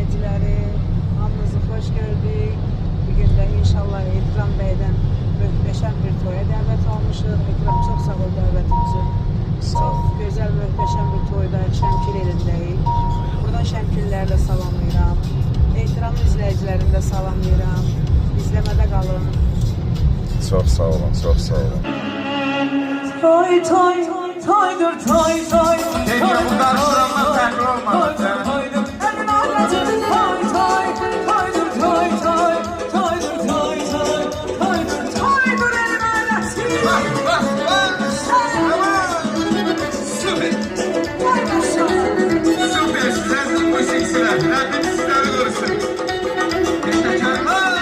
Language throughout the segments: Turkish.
izleyicileri, hamınızı hoş gördük. Bugün de inşallah Ekrem Bey'den möhteşem bir toya davet olmuşuz. Ekrem çok sağ ol davetimizi. Çok güzel, möhteşem bir toyda Şəmkir elindəyik. Buradan Şəmkirləri də salamlayıram. Ekrem izleyicilerini de salamlayıram. İzlemede kalın. Çok sağ olun, çok sağ olun. Toy toy toydur toy toy. Geliyor bu karşılanma farklı olmadı. Hemen anlatırız toy toy. Toydur toy toy. Toydur toy toy. Toydur toydur elim anlatır. Bak bak bak. Süper. Süper. Sen bu seksiler. Rabbim sizleri korusun. Teşekkürler.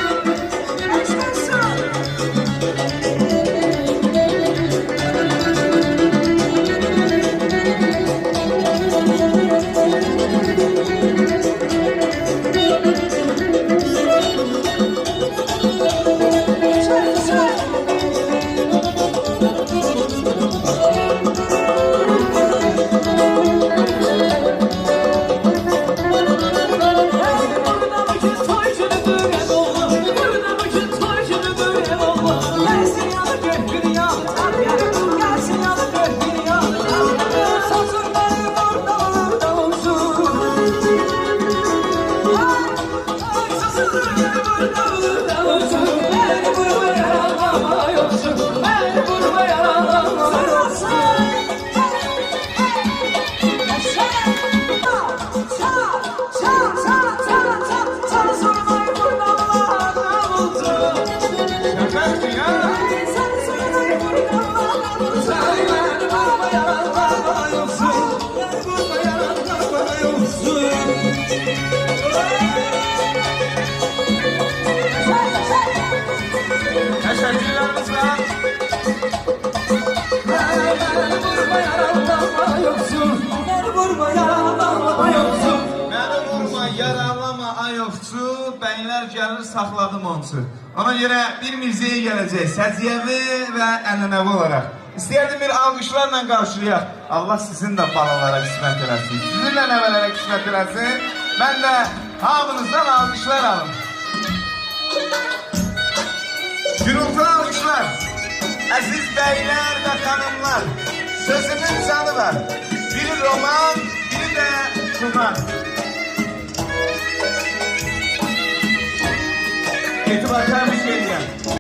Bəylər gəlir, saxladım onsu. Ona görə bir mirzəyə gələcək, səciyyəvi və ənənəvi olaraq. İstəyərdim bir alqışlarla qarşılayaq. Allah sizin də balalara qismət eləsin, sizin də nəvələrə qismət eləsin. Mən də hamınızdan alqışlar alım. Gürültülü alqışlar. Əziz bəylər və xanımlar, sözümün canı var. Biri roman, biri də kuman. Etibarlar bir şey diyeceğim.